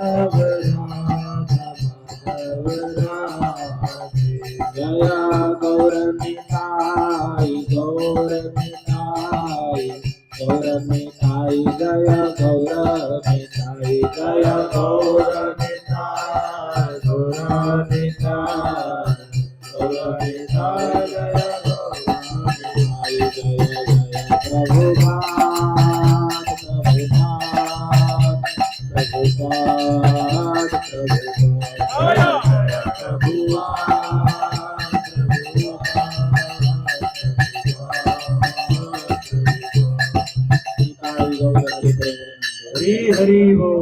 जय गौरनिताई गौरनिताई गौरनिताई जय गौरनिताई जय गौरनिताई गौरनिताई गौरनिताई जय गौरनिताई जय जय प्रभुपाद प्रभुपाद प्रभुपाद हरि हरि बोल।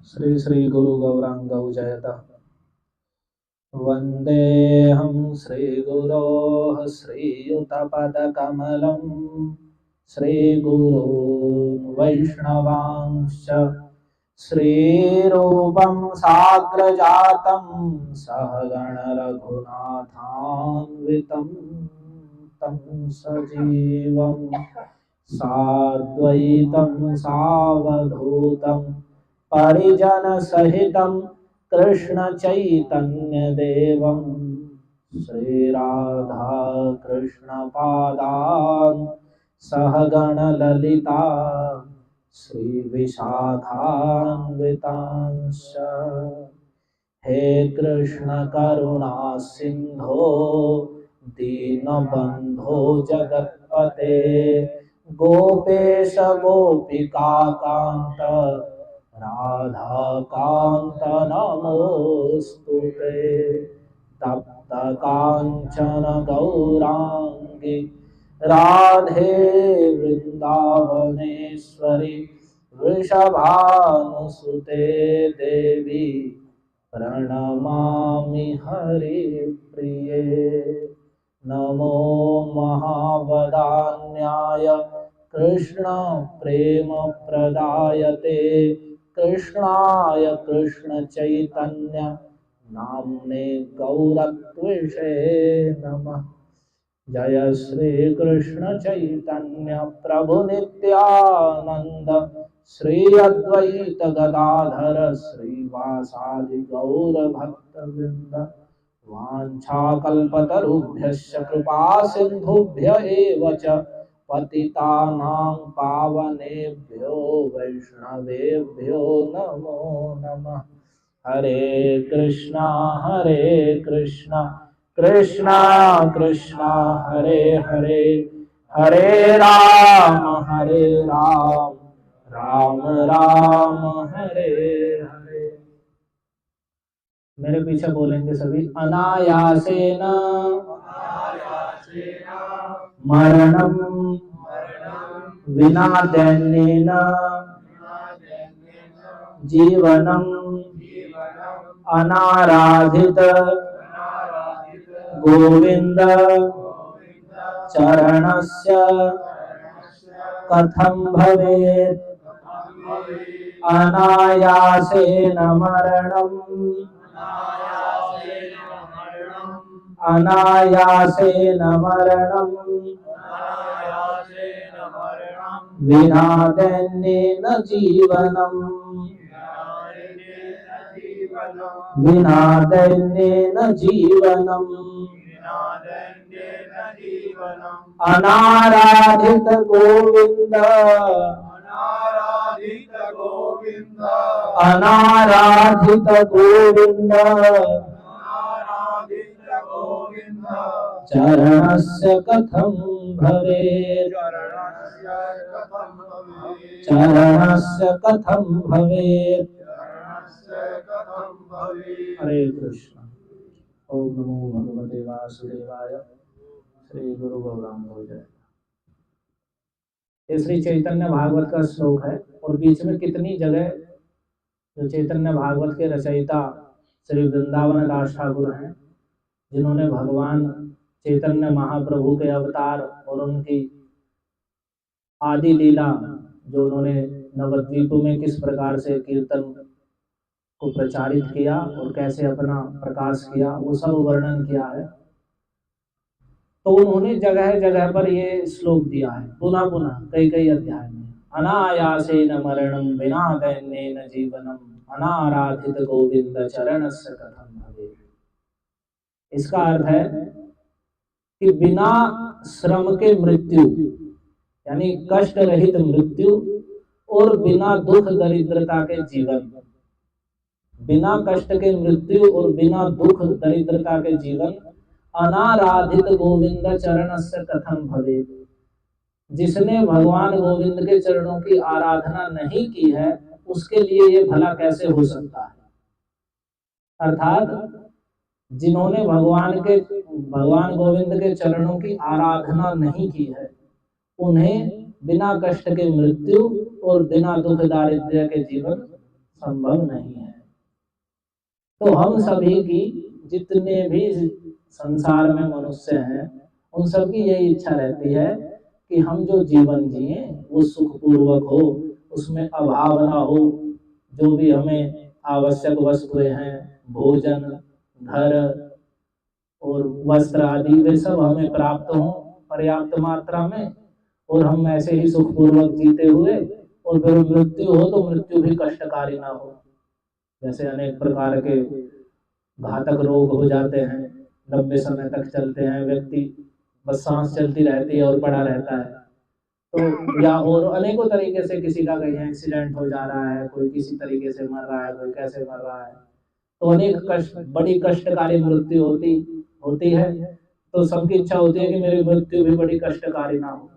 श्री श्री गुरु गौरांगौ जयत वंदेहं श्री गुरोः श्रीयुतपदकमलं श्रीगुरून् वैष्णवांश्च श्रीरूपं साग्रजातं सहगण रघुनाथान्वितं तं सजीवं साद्वैतं सावधूतं परिजन सहितं कृष्ण चैतन्य देवं श्री राधा कृष्ण पादान् सहगण ललिता श्री विशाखान्वितांश्च। हे कृष्ण करुणा सिंधो दीनबंधो जगत्पते गोपेश गोपिका कांत राधा कांत नमोस्तुते। तप्त कांचन गौरांगी राधे वृंदावनेश्वरी वृषभानुसुते देवी प्रणमामि हरिप्रिये। नमो महावदान्याय कृष्ण प्रेम प्रदायते कृष्णाय कृष्ण चैतन्य नाम्ने गौरत्विषे नमः। जय श्री कृष्ण चैतन्य प्रभु नित्यानंद श्री अद्वैत गदाधर श्रीवासादि गौर भक्तवृंद वाञ्छाकल्पतरुभ्यश्च कृपा सिन्धुभ्य एव च पतितानां पावनेभ्यो वैष्णवेभ्यो नमो नमः। हरे कृष्णा कृष्णा कृष्णा हरे हरे हरे राम राम राम हरे हरे। मेरे पीछे बोलेंगे सभी। अनायासेन मरणं विना दैन्येन जीवनम् अनाराधित गोविंद चरणस्य कथं भवेत्। अनायासेन मरणम् अनायासेन मरणम् विना दैन्येन जीवनम् विना दैन्येन जीवनम् अनाराधित गोविंद अनाराधित गोविंद चरणस्य कथं भवेत्। चरणस्य कथं भवेत्। हरे कृष्ण। ओम नमो भगवते वासुदेवाय। श्री गुरु गौरांगो जय। ये श्री चैतन्य भागवत का श्लोक है और बीच में कितनी जगह जो चैतन्य भागवत के रचयिता श्री वृंदावन दास ठाकुर हैं, जिन्होंने भगवान चैतन्य महाप्रभु के अवतार और उनकी आदि लीला जो उन्होंने नवद्वीपों में किस प्रकार से कीर्तन को प्रचारित किया और कैसे अपना प्रकाश किया, वो सब वर्णन किया है। तो उन्होंने जगह जगह पर ये श्लोक दिया है पुनः पुनः कई कई अध्याय में। अनायासेन मरणं विना दैन्येन जीवनम अनाराधित गोविंद चरणस्य कथं भवेत्। इसका अर्थ है कि बिना श्रम के मृत्यु यानी कष्ट रहित मृत्यु और बिना दुख दरिद्रता के जीवन, बिना कष्ट के मृत्यु और बिना दुख दरिद्रता के जीवन, अनाराधित गोविंद चरणस्य कथं भवेत्। जिसने भगवान गोविंद के चरणों की आराधना नहीं की है उसके लिए ये भला कैसे हो सकता है। अर्थात जिन्होंने भगवान गोविंद के चरणों की आराधना नहीं की है उन्हें बिना कष्ट के मृत्यु और बिना दुख दारिद्र्य के जीवन संभव नहीं है। तो हम सभी की जितने भी संसार में मनुष्य हैं उन सबकी यही इच्छा रहती है कि हम जो जीवन जिए वो सुखपूर्वक हो, उसमें अभाव ना हो, जो भी हमें आवश्यक वस्तुएं हैं, भोजन, घर और वस्त्र आदि, वे सब हमें प्राप्त हों पर्याप्त मात्रा में और हम ऐसे ही सुखपूर्वक जीते हुए, और फिर मृत्यु हो तो मृत्यु भी कष्टकारी ना हो। जैसे अनेक प्रकार के घातक रोग हो जाते हैं, लंबे समय तक चलते हैं, व्यक्ति बस सांस चलती रहती है और पड़ा रहता है, तो या और अनेकों तरीके से किसी का कहीं एक्सीडेंट हो जा रहा है, कोई किसी तरीके से मर रहा है, कोई कैसे मर रहा है, तो अनेक बड़ी कष्टकारी मृत्यु होती है। तो सबकी इच्छा होती है कि मेरी मृत्यु भी बड़ी कष्टकारी ना हो।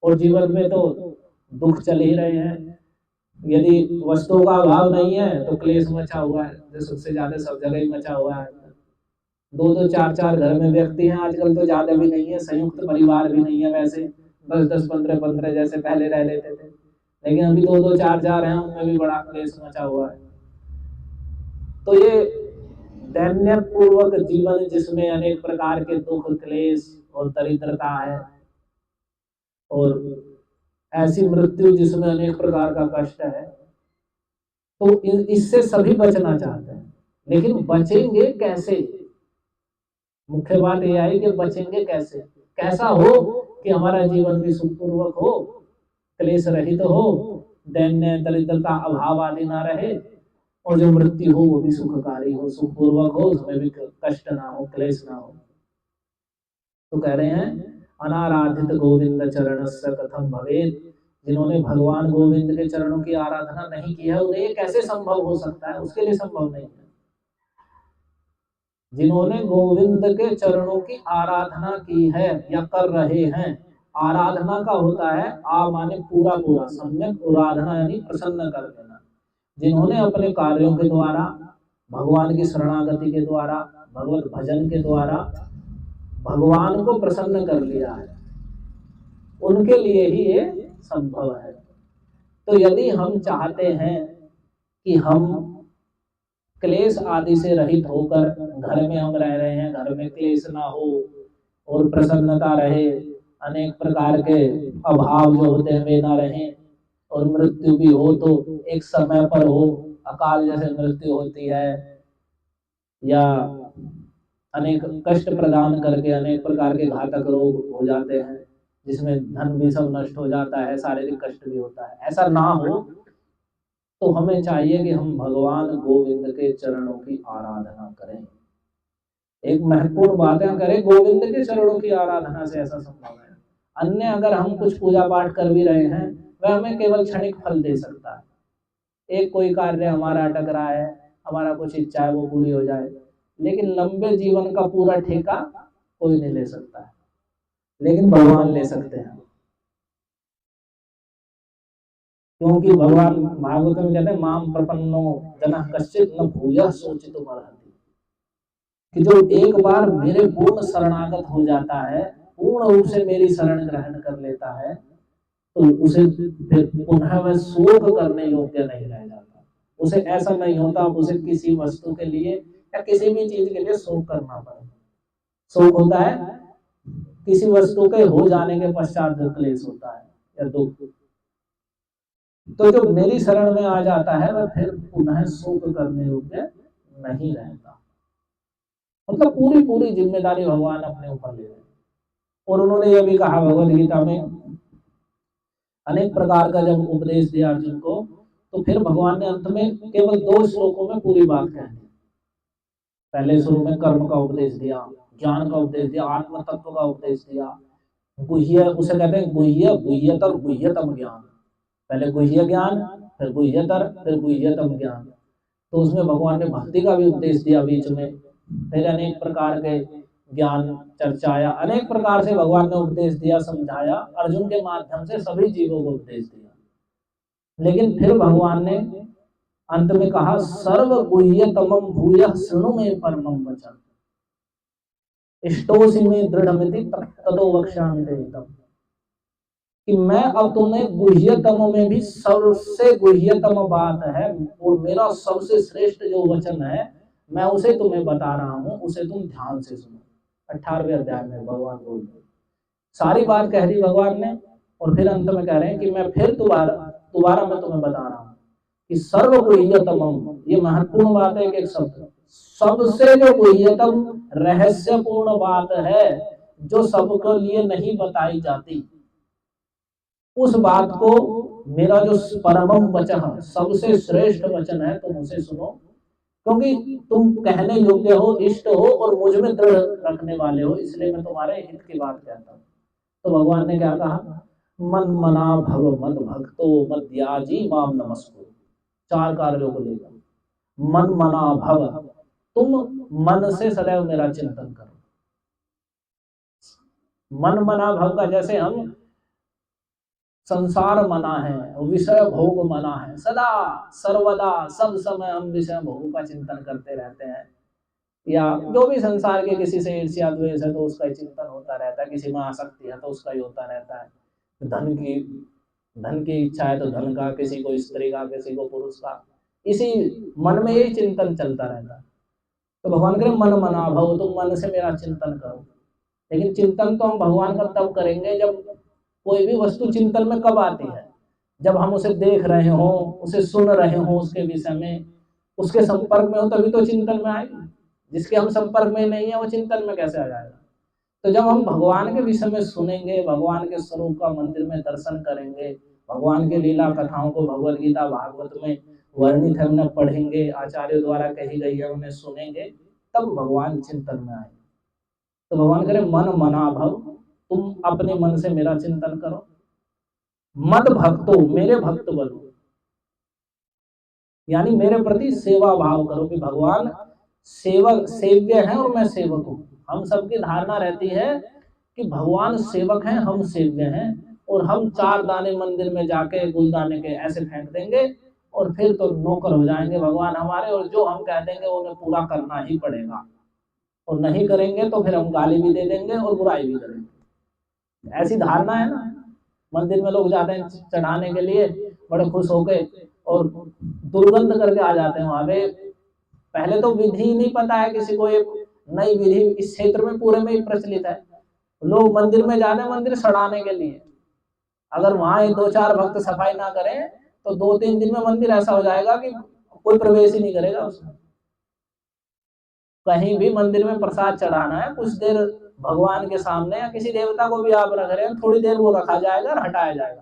और जीवन में तो दुख चल ही रहे हैं, यदि वस्तुओं का अभाव नहीं है तो क्लेश मचा हुआ है, जो सबसे ज्यादा सब जगह ही मचा हुआ है। दो दो चार चार घर में व्यक्ति हैं, आजकल तो ज्यादा भी नहीं है, संयुक्त परिवार भी नहीं है, वैसे 10-10 15-15 जैसे पहले रह लेते थे, लेकिन अभी दो दो चार चार हैं, उनमें भी बड़ा क्लेश मचा हुआ है। तो ये दैन्य पूर्वक जीवन जिसमें अनेक प्रकार के दुख, क्लेश और दरिद्रता है, और ऐसी मृत्यु जिसमें अनेक प्रकार का कष्ट है, तो इससे सभी बचना चाहते हैं। लेकिन बचेंगे कैसे? मुख्य बात यह है कि बचेंगे कैसे, कैसा हो कि हमारा जीवन भी सुखपूर्वक हो, क्लेश रहित हो, दैन्य दरिद्रता अभाव आदि ना रहे, और जो मृत्यु हो वो भी सुखकारी हो, सुखपूर्वक हो, उसमें भी कष्ट ना हो, क्लेश ना हो। तो कह रहे हैं अनाराधित गोविंद चरणस्य कथं भवेत्। जिन्होंने भगवान गोविंद के चरणों की आराधना नहीं की है उन्हें ये कैसे संभव हो सकता है, उसके लिए संभव नहीं है। जिन्होंने गोविंद के चरणों की आराधना की है या कर रहे हैं, आराधना का होता है आ माने पूरा पूरा, सम्यक आराधना यानी प्रसन्न कर देना। जिन्होंने अपने कार्यों के द्वारा, भगवान की शरणागति के द्वारा, भगवत भजन के द्वारा भगवान को प्रसन्न कर लिया है, उनके लिए ही ये संभव है। तो यदि हम चाहते हैं कि हम क्लेश आदि से रहित होकर, घर में हम रह रहे हैं, घर में क्लेश ना हो और प्रसन्नता रहे, अनेक प्रकार के अभाव जो होते हैं वे ना रहे, और मृत्यु भी हो तो एक समय पर हो, अकाल जैसे मृत्यु होती है, या अनेक कष्ट प्रदान करके अनेक प्रकार के घातक रोग हो जाते हैं जिसमें धन भी सब नष्ट हो जाता है, शारीरिक कष्ट भी होता है, ऐसा ना हो तो हमें चाहिए कि हम भगवान गोविंद के चरणों की आराधना करें। एक महत्वपूर्ण बातें करें, गोविंद के चरणों की आराधना से ऐसा संभव है। अन्य अगर हम कुछ पूजा पाठ कर भी रहे हैं वह हमें केवल क्षणिक फल दे सकता है। एक कोई कार्य हमारा अटक रहा है, हमारा कुछ इच्छा है वो पूरी हो जाए, लेकिन लंबे जीवन का पूरा ठेका कोई नहीं ले सकता है, लेकिन भगवान ले सकते हैं। क्योंकि भगवान भागवत में कहते हैं माम प्रपन्नो जनः कश्चित् न भूयः शोचितुम् अर्हति, कि जो एक बार मेरे पूर्ण शरणागत हो जाता है, पूर्ण रूप से मेरी शरण ग्रहण कर लेता है, तो उसे फिर पुनः वह शोक करने योग्य नहीं रह जाता। उसे ऐसा नहीं होता उसे किसी वस्तु के लिए या किसी भी चीज के लिए शोक करना पड़े। शोक होता है किसी वस्तु के हो जाने के पश्चात जो क्लेश होता है या दुख। तो जो मेरी शरण में आ जाता है वह फिर पुनः शोक करने योग्य नहीं रहता। मतलब पूरी पूरी जिम्मेदारी भगवान अपने ऊपर ले रहे हैं। और उन्होंने यह भी कहा भगवद गीता में, अनेक प्रकार का जब उपदेश दिया अर्जुन को, तो फिर भगवान ने अंत में केवल 2 श्लोकों में पूरी बात कह दी। पहले शुरू में कर्म का उपदेश दिया, ज्ञान का उपदेश दिया, आत्म तत्व का उपदेश दिया, गुह्य उसे कहते हैं गुह्य, गुह्यतर, गुह्यतम ज्ञान। पहले गुह्य ज्ञान, फिर गुह्यतर, फिर गुह्यतम ज्ञान। तो उसमें भगवान ने भक्ति का भी उपदेश दिया बीच में, फिर अनेक प्रकार के ज्ञान चर्चाया, अनेक प्रकार से भगवान ने उपदेश दिया, समझाया, अर्जुन के माध्यम से सभी जीवों को उपदेश दिया। लेकिन फिर भगवान ने अंत में कहा, सर्व गुह्यतमं भूयः शृणु मे परमं वचन इष्टोसि मे दृढ़मिति ततो वक्ष्यामि ते हितम्। कि मैं अब तुम्हें गुह्यतम में भी सबसे गुह्यतम बात है और मेरा सबसे श्रेष्ठ जो वचन है मैं उसे तुम्हें बता रहा हूँ, उसे तुम ध्यान से सुनो। 18वें अध्याय में भगवान बोल रहे, सारी बात कह दी भगवान ने और फिर अंत में कह रहे हैं कि मैं फिर दोबारा मैं तुम्हें बता रहा हूँ कि सर्व गुह्यतम, ये महत्वपूर्ण बात है कि एक शब्द, सबसे जो गुह्यतम रहस्यपूर्ण बात है जो सबके लिए नहीं बताई जाती, उस बात को मेरा जो परमम वचन, सबसे श्रेष्ठ वचन है, तुम उसे सुनो, क्योंकि तुम कहने योग्य हो, इष्ट हो और मुझ में दृढ़ रखने वाले हो, इसलिए मैं तुम्हारे हित की बात कहता हूँ। तो भगवान ने क्या कहा, मन मना भव मद भक्तो मद्याजी माम नमस्कुरु। 4 कार्यों को लेकर, मन मना भव, तुम मन से सदैव मेरा चिंतन करो। मन मना भव का जैसे हम संसार मना है, विषय भोग मना है, सदा सर्वदा सब समय हम विषय भोग का चिंतन करते रहते हैं, या जो भी संसार के किसी से ईर्ष्या द्वेष है तो उसका ही चिंतन होता रहता है, किसी में आसक्ति है तो उसका ही होता रहता है, धन की इच्छा है तो धन का, किसी को स्त्री का, किसी को पुरुष का, इसी मन में यही चिंतन चलता रहता है। तो भगवान करे मन मना भव, तुम मन से मेरा चिंतन करो। लेकिन चिंतन तो हम भगवान का तब करेंगे जब कोई भी वस्तु चिंतन में कब आती है, जब हम उसे देख रहे हो, उसे सुन रहे हो, उसके विषय में, उसके संपर्क में हो, तभी तो चिंतन में आएगी। जिसके हम संपर्क में नहीं है वो चिंतन में कैसे आ जाएगा। तो जब हम भगवान के विषय में सुनेंगे, भगवान के स्वरूप का मंदिर में दर्शन करेंगे, भगवान के लीला कथाओं को भगवद गीता भागवत में वर्णित है उन्हें पढ़ेंगे, आचार्य द्वारा कही गई है उन्हें सुनेंगे, तब भगवान चिंतन में आएंगे। तो भगवान करे मन मना भव, तुम अपने मन से मेरा चिंतन करो, मद भक्तो, मेरे भक्त बनो, यानी मेरे प्रति सेवा भाव करो कि भगवान सेवक सेव्य है और मैं सेवक हूँ। हम सबकी धारणा रहती है कि भगवान सेवक हैं, हम सेव्य हैं, और हम 4 दाने मंदिर में जाके गुलदाने के ऐसे फेंक देंगे और फिर तो नौकर हो जाएंगे भगवान हमारे, और जो हम कह देंगे उन्हें पूरा करना ही पड़ेगा, और नहीं करेंगे तो फिर हम गाली भी दे देंगे और बुराई भी करेंगे। ऐसी धारणा है ना। मंदिर में लोग जाते हैं चढ़ाने के लिए बड़े खुश होके और दुर्गंध करके आ जाते हैं वहां पे। पहले तो विधि नहीं पता है किसी को, एक नई विधि इस क्षेत्र में पूरे में ही प्रचलित है। लोग मंदिर में जाते हैं मंदिर सड़ाने के लिए, अगर वहां 2-4 भक्त सफाई ना करें तो 2-3 दिन में मंदिर ऐसा हो जाएगा कि कोई प्रवेश ही नहीं करेगा उसमें। कहीं भी मंदिर में प्रसाद चढ़ाना है, कुछ देर भगवान के सामने या किसी देवता को भी आप रख रहे हैं, थोड़ी देर वो रखा जाएगा और हटाया जाएगा,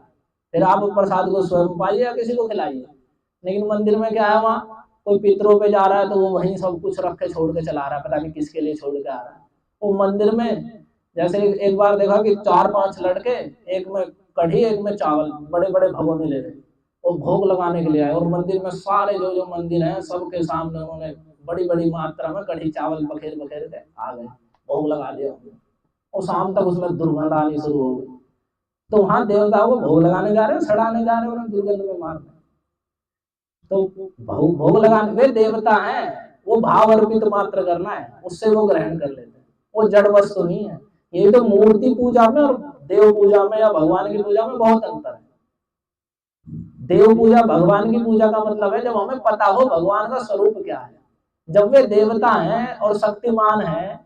फिर आप प्रसाद को स्वयं पाइए या किसी को खिलाइए। लेकिन मंदिर में क्या है, वहाँ कोई पितरों पे जा रहा है तो वो वहीं सब कुछ रख के छोड़ के चला रहा है, पता नहीं किसके लिए छोड़ के आ रहा है। वो मंदिर में जैसे एक बार देखा कि 4-5 लड़के, एक में कढ़ी एक में चावल, बड़े बड़े भगोने ले रहे, वो भोग लगाने के लिए आए, और मंदिर में सारे जो मंदिर हैं सबके सामने उन्होंने बड़ी बड़ी मात्रा में कढ़ी चावल बखेर बखेर के आ गए, भोग लगा दिया, और शाम तक उसमें दुर्गंध आनी शुरू हो गई। तो वहां देवताओं को भोग लगाने जा रहे हैं, सड़ाने जा रहे हैं, उन्हें दुर्गंध में मार रहे। तो भोग लगाने वे देवता हैं, वो भाव अर्पित मात्र करना है, उससे वो ग्रहण कर लेते हैं, वो जड़ वस्तु नहीं है। ये तो मूर्ति पूजा में और देव पूजा में या भगवान की पूजा में बहुत अंतर है। देव पूजा भगवान की पूजा का मतलब है जब हमें पता हो भगवान का स्वरूप क्या है। जब वे देवता हैं और शक्तिमान है,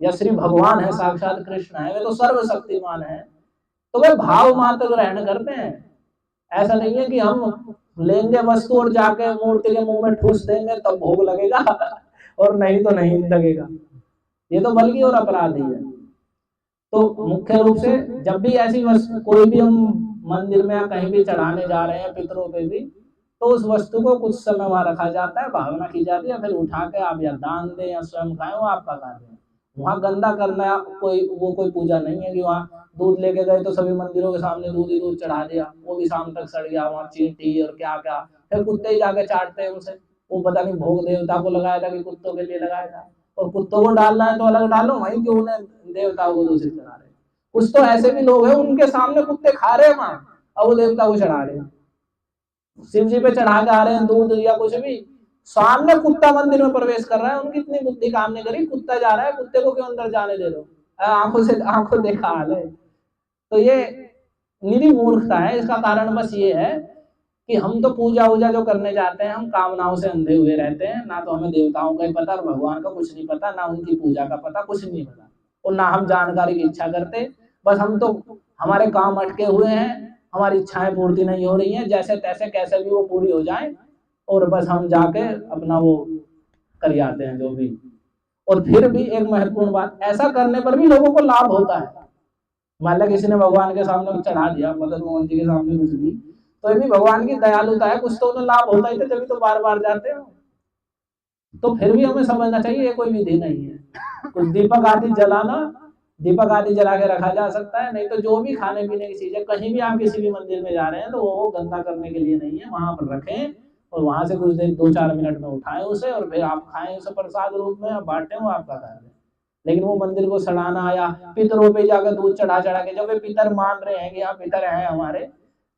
या श्री भगवान है, साक्षात कृष्ण है, वे तो सर्वशक्तिमान है, तो वे भाव मात्र ग्रहण करते हैं। ऐसा नहीं है कि हम लेंगे वस्तु और जाके मूर्ति के मुंह में ठूस देंगे तब भोग लगेगा और नहीं तो नहीं लगेगा, ये तो बल्कि और अपराध ही है। तो मुख्य रूप से जब भी ऐसी वस्तु कोई भी हम मंदिर में या कहीं भी चढ़ाने जा रहे हैं पितरों पे भी, तो उस वस्तु को कुछ समय वहां रखा जाता है, भावना की जाती है, फिर उठा के आप या दान दें या स्वयं खाएं, वो आपका कार्य है। वहां गंदा करना कोई पूजा नहीं है कि वहां दूध लेके गए तो सभी मंदिरों के सामने दूध ही दूध चढ़ा दिया, वो भी शाम तक सड़ गया, वहां चींटी और क्या क्या, फिर कुत्ते ही जाके चाटते हैं उसे। वो पता नहीं भोग देवता को लगाया था कि कुत्तों के लिए लगाया था, और कुत्तों को डालना है तो अलग डालो, वहीं क्यों उन्हें देवताओं को दूषित करा रहे। कुछ तो ऐसे भी लोग हैं उनके सामने कुत्ते खा रहे हैं वहां, और वो देवता को चढ़ा रहे हैं, शिव जी पे चढ़ा के आ रहे हैं दूध या कुछ भी, सामने कुत्ता मंदिर में प्रवेश कर रहा है। उनकी इतनी बुद्धि काम नहीं करी, कुत्ता जा रहा है, कुत्ते को क्यों अंदर जाने दे दो, आंखों देखा हाल है। तो ये निरी मूर्खता है। इसका कारण बस ये है कि हम तो पूजा वूजा जो करने जाते हैं हम कामनाओं से अंधे हुए रहते हैं, ना तो हमें देवताओं का ही पता और भगवान का कुछ नहीं पता, ना उनकी पूजा का पता, कुछ नहीं पता, और ना हम जानकारी की इच्छा करते। बस हम तो हमारे काम अटके हुए हैं, हमारी इच्छाएं पूर्ति नहीं हो रही हैं, जैसे तैसे कैसे भी वो पूरी हो जाए, और बस हम जाके अपना वो कर आते हैं जो भी। और फिर भी एक महत्वपूर्ण बात, ऐसा करने पर भी लोगों को लाभ होता है। मान लो किसी ने भगवान के सामने चढ़ा दिया, मदन मोहन जी के सामने कुछ भी, तो ये भी भगवान की दयालुता है, कुछ तो उन्हें लाभ होता ही था, तभी तो बार बार जाते हो। तो फिर भी हमें समझना चाहिए ये कोई विधि नहीं है। कुछ दीपक आदि जलाना, दीपक आदि जला के रखा जा सकता है, नहीं तो जो भी खाने पीने की चीजें, कहीं भी आप किसी भी मंदिर में जा रहे हैं तो वो गंदा करने के लिए नहीं है, वहां पर रखें और वहां से कुछ देर 2-4 मिनट में उठाएं उसे, और फिर आप खाएं उसे प्रसाद रूप में, आप बांटें, वो आपका कार्य है। लेकिन वो मंदिर को सड़ाना या पितरों पे जाकर दूध चढ़ा चढ़ा के, जब वे पितर मान रहे हैं कि हाँ पितर हैं हमारे,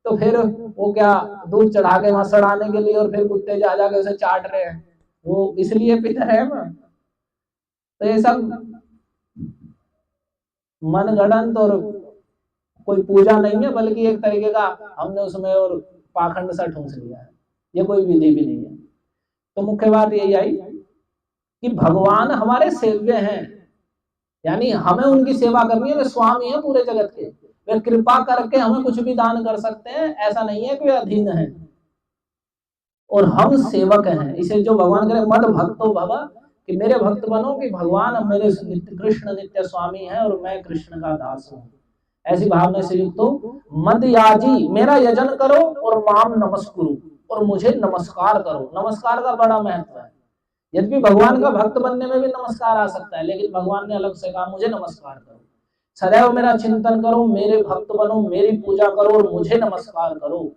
तो फिर वो क्या दूध चढ़ा के वहां सड़ाने के लिए, और फिर कुत्ते जा जाके उसे चाट रहे हैं, वो इसलिए पितर है ना। तो ये सब मनगढ़ंत और कोई पूजा नहीं है, बल्कि एक तरीके का हमने उसमें और पाखंड सा ठूंस लिया है, ये कोई विधि भी नहीं है। तो मुख्य बात यही आई कि भगवान हमारे सेव्य हैं, यानी हमें उनकी सेवा करनी है, वे स्वामी है पूरे जगत के, वे कृपा करके हमें कुछ भी दान कर सकते हैं, ऐसा नहीं है कि वे अधीन है, और हम सेवक हैं। इसे जो भगवान करे मद भक्तो भव, कि मेरे भक्त बनो, कि भगवान मेरे कृष्ण नित्य स्वामी है और मैं कृष्ण का दास हूँ, ऐसी भावना से युक्त हो। मद याजी, मेरा यजन करो, और माम नमस्कुरु, और मुझे नमस्कार करो। नमस्कार का बड़ा महत्व है। यद्यपि भगवान का भक्त बनने में भी नमस्कार आ सकता है, लेकिन भगवान ने अलग से कहा मुझे नमस्कार करो, सदैव मेरा चिंतन करो, मेरे भक्त बनो, मेरी पूजा करो और मुझे नमस्कार करो।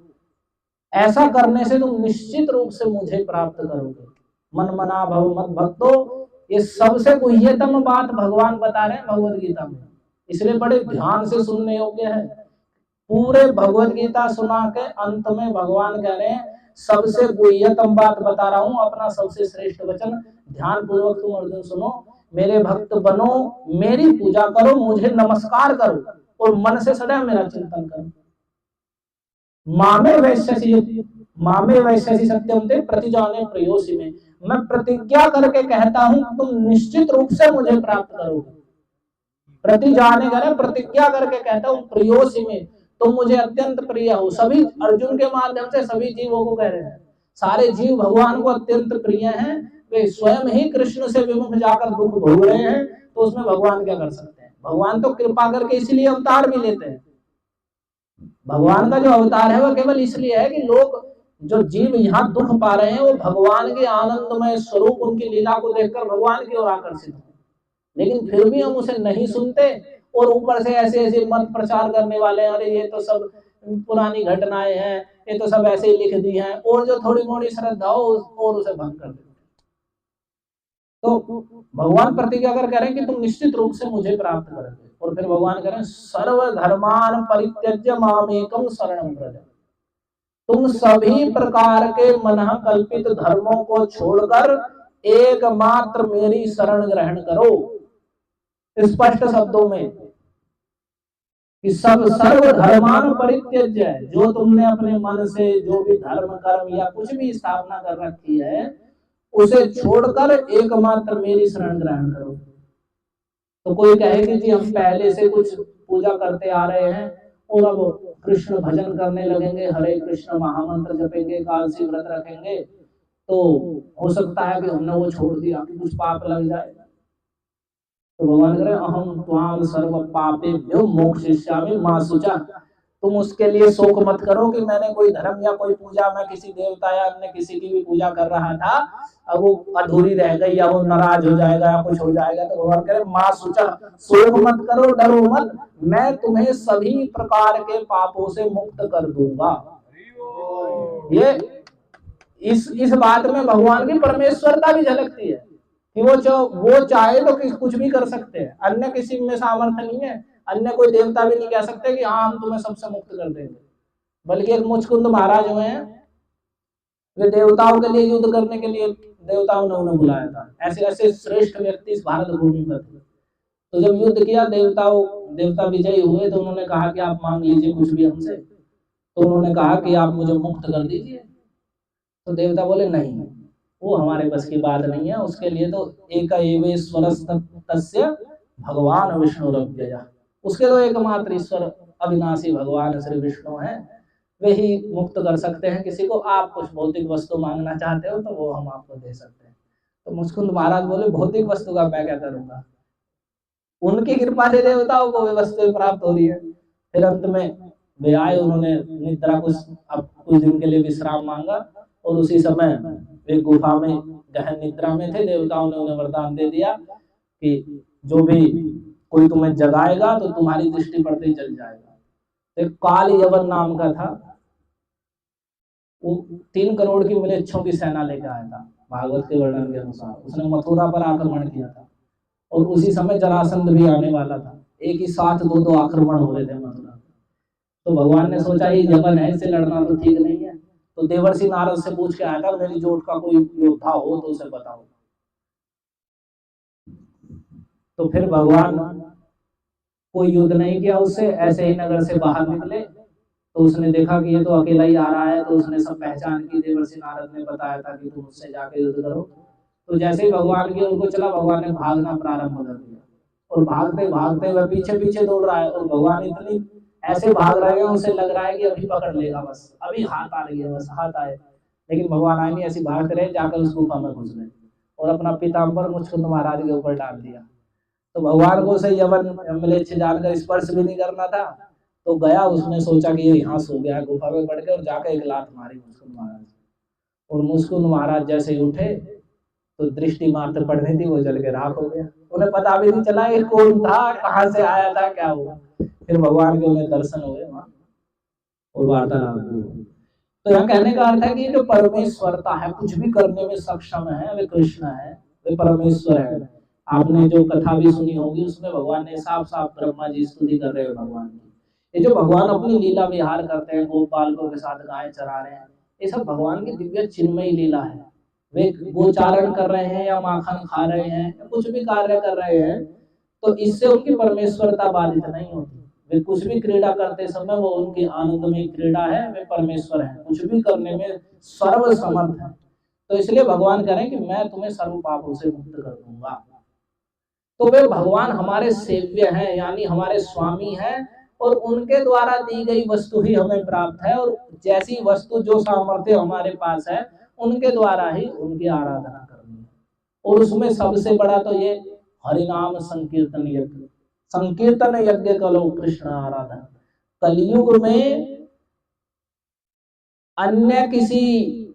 ऐसा करने से तुम निश्चित रूप से मुझे प्राप्त करोगे। मन मना भव मत भक्तो, ये सबसे गुह्यतम बात भगवान बता रहे हैं भगवद गीता में, इसलिए बड़े ध्यान से सुनने योग्य है। पूरे भगवद गीता सुना के अंत में भगवान कह रहे हैं सबसे गुह्यतम बात बता रहा हूं, अपना सबसे श्रेष्ठ वचन, ध्यान पूर्वक तुम अर्जुन सुनो। मेरे भक्त बनो, मेरी पूजा करो, मुझे नमस्कार करो, और मन से सदैव मेरा चिंतन करो। मामे वैश्यसी सत्यम ते प्रतिजाने प्रयोसी में, मैं प्रतिज्ञा करके कहता हूं तुम निश्चित रूप से मुझे प्राप्त करोगे। प्रतिजाने करे, प्रतिज्ञा करके कहता हूं, प्रियोसी में, तुम मुझे अत्यंत प्रिय हो। सभी अर्जुन के माध्यम से सभी जीवों को कह रहे हैं, सारे जीव भगवान को अत्यंत प्रिय हैं, वे स्वयं ही कृष्ण से विमुख जाकर दुख भोग रहे हैं, तो उसमें भगवान क्या कर सकते हैं। भगवान तो कृपा करके इसलिए अवतार भी लेते हैं। भगवान का जो अवतार है वो केवल इसलिए है कि लोग, जो जीव यहाँ दुख पा रहे हैं, वो भगवान के आनंदमय स्वरूप, उनकी लीला को देखकर भगवान की ओर आकर्षित हो। लेकिन फिर भी हम उसे नहीं सुनते, और ऊपर से ऐसे ऐसे मत प्रचार करने वाले हैं, अरे ये तो सब पुरानी घटनाएं हैं, ये तो सब ऐसे ही लिख दी हैं, और जो थोड़ी मोड़ी श्रद्धा हो और उसे भंग कर देते। तो भगवान प्रतिज्ञा कर कह रहे हैं कि तुम निश्चित रूप से मुझे प्राप्त करोगे, और फिर भगवान कह रहे हैं सर्वधर्मान परित्यज्य मामेकम शरणं व्रज, तुम सभी प्रकार के मन कल्पित धर्मों को छोड़कर एकमात्र मेरी शरण ग्रहण करो। स्पष्ट शब्दों में कि सब सर्व धर्मान परित्यज्य है, जो तुमने अपने मन से जो भी धर्म कर्म या कुछ भी स्थापना कर रखी है उसे छोड़कर एकमात्र मेरी शरण ग्रहण करो। तो कोई कहे कि जी हम पहले से कुछ पूजा करते आ रहे हैं और अब कृष्ण भजन करने लगेंगे, हरे कृष्ण महामंत्र जपेंगे, एकादशी व्रत रखेंगे, तो हो सकता है कि हमने वो छोड़ दिया कि कुछ पाप लग जाए। तो भगवान कह रहे अहम त्वाम सर्व पापेभ्यो मोक्षयिष्यामि मा शुचा। तुम उसके लिए शोक मत करो कि मैंने कोई धर्म या कोई पूजा, मैं किसी देवता या अन्य किसी की भी पूजा कर रहा था, अब वो अधूरी रह गई या वो नाराज हो जाएगा या कुछ हो जाएगा। तो भगवान कह रहे मां शुचा, शोक मत करो, डरो मत, मैं तुम्हें सभी प्रकार के पापों से मुक्त कर दूंगा। ये इस बात में भगवान की परमेश्वरता भी झलकती है कि वो चाहे तो कुछ भी कर सकते हैं, अन्य किसी में सामर्थ्य नहीं है। अन्य कोई देवता भी नहीं कह सकते कि हाँ हम तुम्हें सबसे मुक्त कर देंगे। बल्कि एक मुचकुंद महाराज हुए हैं, वे देवताओं के लिए युद्ध करने के लिए देवताओं ने उन्हें बुलाया था। ऐसे ऐसे श्रेष्ठ व्यक्ति इस भारत भूमि पर थे। तो जब युद्ध किया, देवता विजयी हुए, तो उन्होंने कहा कि आप मांग लीजिए कुछ भी हमसे। तो उन्होंने कहा कि आप मुझे मुक्त कर दीजिए। तो देवता बोले नहीं, वो हमारे बस की बात नहीं है, उसके लिए तो एक तस्य भगवान विष्णु रव्यय, उसके तो एकमात्र ईश्वर अविनाशी भगवान श्री विष्णु हैं, वे ही मुक्त कर सकते हैं किसी को। आप कुछ भौतिक वस्तु मांगना चाहते हो तो वो हम आपको दे सकते हैं। तो मुस्कुंद महाराज बोले भौतिक वस्तु का मैं क्या करूंगा, उनकी कृपा से देवताओं को वे वस्तुएं प्राप्त हो रही है। फिर अंत में वे आए, उन्होंने निद्रा कुछ दिन के लिए विश्राम मांगा और उसी समय वे गुफा में गहन निद्रा में थे। देवताओं ने उन्हें वरदान दे दिया कि जो भी कोई तुम्हें जगाएगा तो तुम्हारी दृष्टि पड़ते ही जल जाएगा। एक काल यवन नाम का था, वो 3 करोड़ की मलेच्छों की सेना लेकर आया था भागवत के वर्णन के अनुसार। उसने मथुरा पर आक्रमण किया था और उसी समय जरासंध भी आने वाला था। एक ही साथ दो आक्रमण हो रहे थे मथुरा। तो भगवान ने सोचा ये यवन है, इससे लड़ना तो ठीक नहीं है। तो देवर्षि नारद से पूछ के आया था मेरी जोट का कोई योद्धा हो तो उसे बताओ। तो फिर भगवान कोई युद्ध नहीं किया उससे, ऐसे ही नगर से बाहर निकले तो उसने देखा कि ये तो अकेला ही आ रहा है। तो उसने सब पहचान की, देवर्षि नारद ने बताया था कि तुम उससे जाके युद्ध करो। तो जैसे ही भगवान की ओर को चला, भगवान ने भागना प्रारंभ कर दिया और भागते भागते वह पीछे पीछे दौड़ रहा है और भगवान इतनी ऐसे भाग रहे हैं उसे लग रहा है कि अभी पकड़ लेगा, बस अभी हाथ आ रही है, बस हाथ आए। लेकिन भगवान आए नहीं, ऐसे भागते रहे, जाकर उस गुफा में घुस गए और अपना पीताम्बर मुचकुंद महाराज के ऊपर डाल दिया। तो भगवान को उसे यवन म्लेच्छ जानकर स्पर्श भी नहीं करना था। तो गया, उसने सोचा कि ये यहाँ सो गया गुफा में पड़ के, और जाकर एक लात मारी मुस्कुंद महाराज। और मुस्कुंद महाराज जैसे ही उठे तो दृष्टि मात्र पड़नी थी, वो जल के राख हो गया। उन्हें पता भी नहीं चला ये कौन था, कहाँ से आया था, क्या हुआ। फिर भगवान के उन्हें दर्शन हुए वहां और वार्तालाप भी हुई। तो यहाँ कहने का अर्थ है कि जो परमेश्वरता है, कुछ भी करने में सक्षम है, वे कृष्ण है, वे परमेश्वर है। आपने जो कथा भी सुनी होगी उसमें भगवान ने साफ साफ ब्रह्मा जी स्तुति कर रहे हैं भगवान की। ये जो भगवान अपनी लीला विहार करते हैं, गोपालकों के साथ गायें चरा रहे हैं, ये सब भगवान की दिव्य चिन्मयी लीला है। वे गोचारण कर रहे हैं या माखन खा रहे हैं या कुछ भी कार्य कर रहे हैं, तो इससे उनकी परमेश्वरता बाधित नहीं होती। वे कुछ भी क्रीड़ा करते समय वो उनकी आनंदमय क्रीड़ा है, वे परमेश्वर हैं, कुछ भी करने में सर्व समर्थ है। तो इसलिए भगवान कह रहे हैं कि मैं तुम्हें सर्व पापों से मुक्त कर दूंगा। तो वे भगवान हमारे सेव्य हैं, यानी हमारे स्वामी हैं, और उनके द्वारा दी गई वस्तु ही हमें प्राप्त है, और जैसी वस्तु जो सामर्थ्य हमारे पास है उनके द्वारा ही उनकी आराधना करनी है। और उसमें सबसे बड़ा तो ये हरिनाम संकीर्तन यज्ञ, संकीर्तन यज्ञ कलो कृष्ण आराधना। कलयुग में अन्य किसी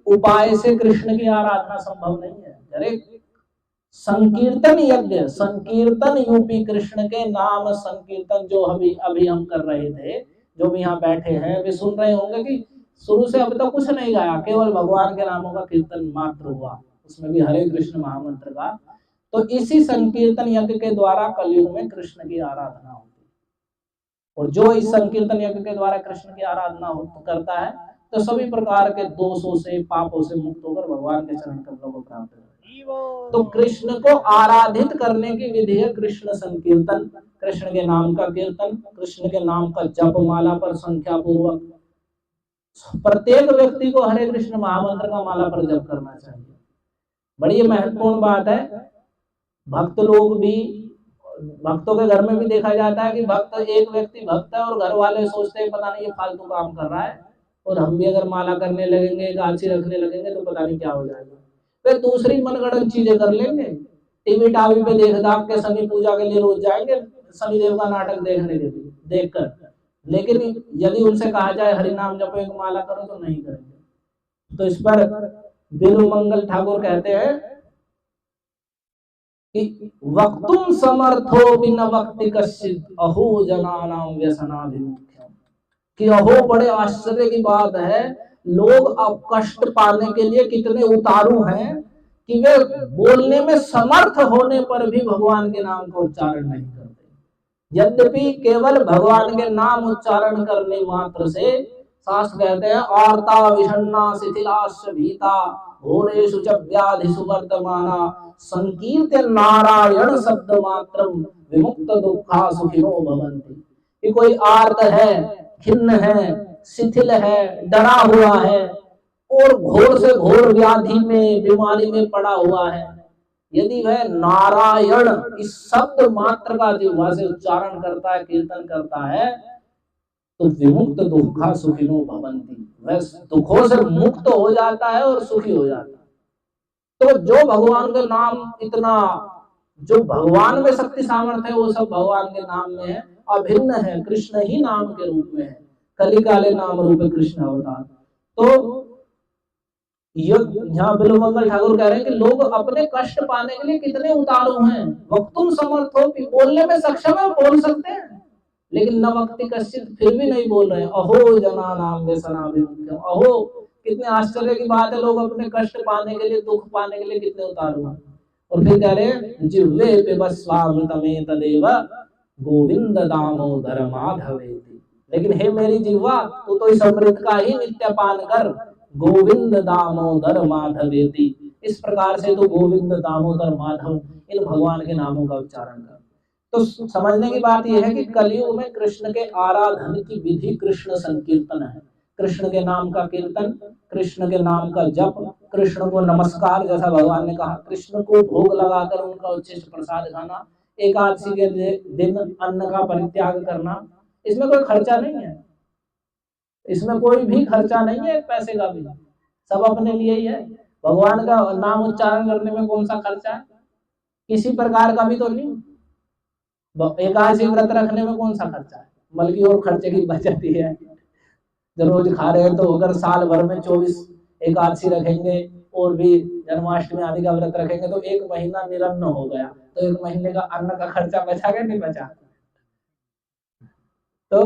उपाय से कृष्ण की आराधना संभव नहीं है। अरे संकीर्तन यज्ञ, संकीर्तन यूपी कृष्ण के नाम संकीर्तन जो अभी अभी हम कर रहे थे, जो भी यहाँ बैठे हैं वे सुन रहे होंगे कि शुरू से अब तक कुछ नहीं गाया, केवल भगवान के नामों का कीर्तन मात्र हुआ, उसमें भी हरे कृष्ण महामंत्र का। तो इसी संकीर्तन यज्ञ के द्वारा कलयुग में कृष्ण की आराधना होती है। और जो इस संकीर्तन यज्ञ के द्वारा कृष्ण की आराधना करता है तो सभी प्रकार के दोषों से पापों से मुक्त होकर भगवान के चरण कमलों को प्राप्त करता है। तो कृष्ण को आराधित करने की विधि है कृष्ण संकीर्तन, कृष्ण के नाम का कीर्तन, कृष्ण के नाम का जप माला पर संख्या पूर्वक। प्रत्येक व्यक्ति को हरे कृष्ण महामंत्र का माला पर जप करना चाहिए। बड़ी महत्वपूर्ण बात है। भक्त लोग भी, भक्तों के घर में भी देखा जाता है कि भक्त, एक व्यक्ति भक्त है और घर वाले सोचते हैं पता नहीं ये फालतू काम कर रहा है, और हम भी अगर माला करने लगेंगे, गाछी रखने लगेंगे तो पता नहीं क्या हो जाएगा। फिर दूसरी मनगढ़ंत चीजें कर लेंगे, टीवी टावी पे देख दाख के शनि पूजा के लिए रोज जाएंगे, शनिदेव का नाटक देखने के लिए देखकर। लेकिन यदि उनसे कहा जाए हरि नाम जपो एक माला करो तो नहीं करेंगे। तो इस पर बिरु मंगल ठाकुर कहते हैं कि वक्तुम समर्थो बिन वक्ति कश्चित अहो जनानाम व्यसनाभिमुख्यम, कि अहो बड़े आश्चर्य की बात है, लोग अब कष्ट पाने के लिए कितने उतारू हैं कि वे बोलने में समर्थ होने पर भी भगवान के नाम का उच्चारण नहीं करते। यद्यपि केवल भगवान के नाम उच्चारण करने मात्र से, शास्त्र कहते हैं आर्ता विषण्णा शिथिलाश्च भीता घोरेषु च व्याधिषु वर्तमाना संकीर्त्य नारायण शब्द मात्रम विमुक्त दुःखा सुखिनो भवन्ति। कि कोई आर्त है, खिन्न है, शिथिल है, डरा हुआ है और घोर से घोर व्याधि में, बीमारी में पड़ा हुआ है, यदि वह नारायण इस शब्द मात्र का जिह्वा से उच्चारण करता है, कीर्तन करता है, तो विमुक्त दुखा सुखिनो भवन्ति, वह दुखों से मुक्त हो जाता है और सुखी हो जाता है। तो जो भगवान के नाम इतना, जो भगवान में शक्ति सामर्थ्य है वो सब भगवान के नाम में है, अभिन्न है, कृष्ण ही नाम के रूप में है, कलिकाले नाम रूप कृष्ण अवतार। तो यहाँ बिल्वमंगल ठाकुर कह रहे हैं कि लोग अपने कष्ट पाने के लिए कितने उतारू हैं। वक्तुम समर्थो, बोलने में सक्षम है, बोल सकते हैं, लेकिन न वक्ति कश्चित, फिर भी नहीं बोल रहे हैं। अहो जनानाम व्यसनाभिमुख्यम, अहो कितने आश्चर्य की बात है, लोग अपने कष्ट पाने के लिए, दुख पाने के लिए कितने उतारू हैं। और फिर कह रहे हैं जिह्वे पिबस्वामृतमे तदेव गोविंद दामोदर माधवेति। लेकिन हे मेरी जिह्वा, तू तो इस अमृत का ही नित्य पान कर, गोविंद दामोदर माधवेति, इस प्रकार से तो गोविंद दामोदर माधव इन भगवान के नामों का उच्चारण कर। तो समझने की बात यह है कि कलयुग में कृष्ण के आराधन की विधि कृष्ण संकीर्तन है, कृष्ण के नाम का कीर्तन, कृष्ण के नाम का जप, कृष्ण को नमस्कार, जैसा भगवान ने कहा, कृष्ण को भोग लगाकर उनका उच्छिष्ट प्रसाद खाना, एकादशी के दिन अन्न का परित्याग करना, इसमें कोई खर्चा नहीं है, इसमें कोई भी खर्चा नहीं है, एक पैसे का भी, सब अपने लिए ही है। भगवान का नाम उच्चारण करने में कौन सा खर्चा है, किसी प्रकार का भी तो नहीं। एकादशी व्रत रखने में कौन सा खर्चा है, बल्कि और खर्चे की बचत ही है। जो रोज खा रहे हैं, तो अगर साल भर में 24 एकादशी रखेंगे और भी जन्माष्टमी आदि का व्रत रखेंगे तो एक महीना निरन्न हो गया, तो एक महीने का अन्न का खर्चा बचा के नहीं बचा। तो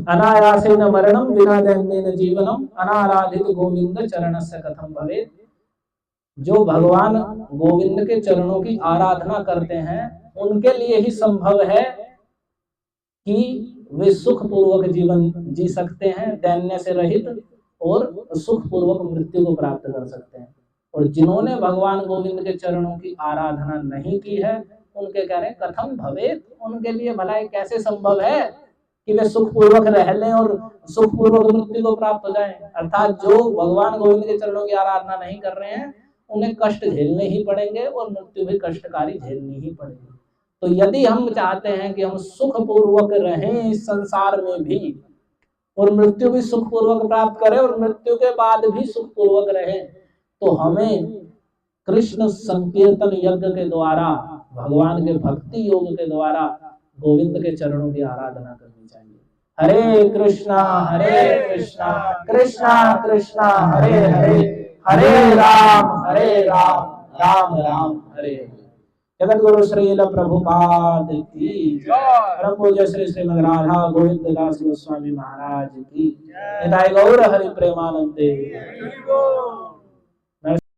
अनायासेन मरणम विना दैन्येन जीवनम अनाराधित गोविंद चरणस्य कथम भवेत्। जो भगवान गोविंद के चरणों की आराधना करते हैं उनके लिए ही संभव है कि वे सुख पूर्वक जीवन जी सकते हैं, दैन्य से रहित, और सुख पूर्वक मृत्यु को प्राप्त कर सकते हैं। और जिन्होंने भगवान गोविंद के चरणों की आराधना नहीं की है, उनके कह रहे हैं कथम भवेत्, उनके लिए भलाई कैसे संभव है कि वे सुख पूर्वक रह लें और सुख पूर्वक मृत्यु को प्राप्त हो जाएं। अर्थात जो भगवान गोविंद के चरणों की आराधना नहीं कर रहे हैं उन्हें कष्ट झेलने ही पड़ेंगे और मृत्यु भी कष्टकारी झेलनी ही पड़ेगी। तो यदि हम चाहते हैं कि हम सुख पूर्वक रहें इस संसार में भी, और मृत्यु भी सुख पूर्वक प्राप्त करें और मृत्यु के बाद भी सुख पूर्वक रहें, तो हमें कृष्ण संकीर्तन यज्ञ के द्वारा, भगवान के भक्ति योग के द्वारा गोविंद के चरणों की आराधना करनी चाहिए। हरे कृष्णा कृष्णा कृष्णा हरे हरे, हरे राम राम राम हरे हरे। जगत गुरु श्रील प्रभुपाद की जय। परम पूज्य श्री श्रीमद् राधा गोविंद दास गोस्वामी महाराज की जय। गौर हरि प्रेमानंदे।